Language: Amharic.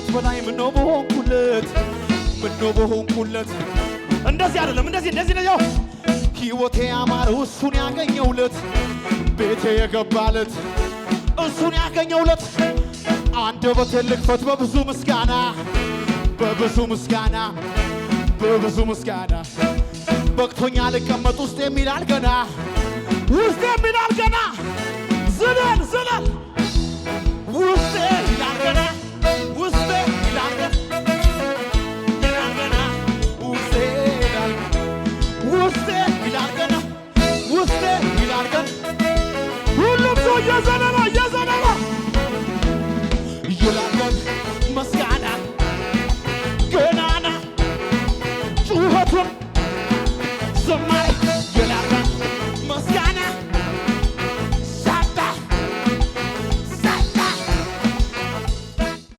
ከማውራለት በላይ ምነው በሆንኩለት እንደዚህ አይደለም እንደዚህ ነው ሕይወቴ ያማረው እሱን ያገኘውለት ቤቴ የገባለት እሱን ያገኘውለት አንደበቴ ልክፈት በብዙ ምስጋና በቅቶኛ ልቀመጥ ውስጥ የሚላል ገና ዝለል